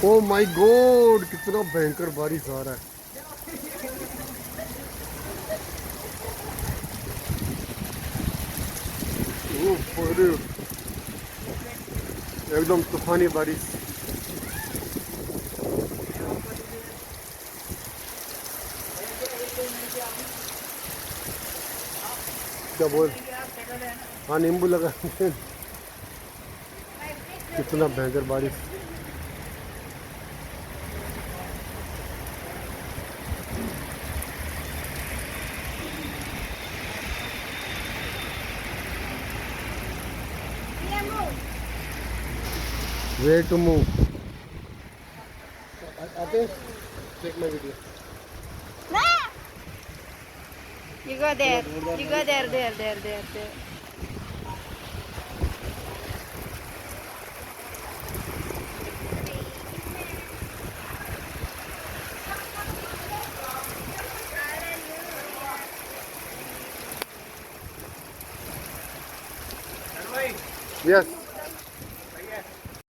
Oh my God, कितना भयंकर बारिश आ रहा है। अरे एकदम तूफानी बारिश। क्या बोल, हाँ नींबू लगा। कितना भयंकर बारिश। Where to move? I think take my video. You go there. You go there. Yes.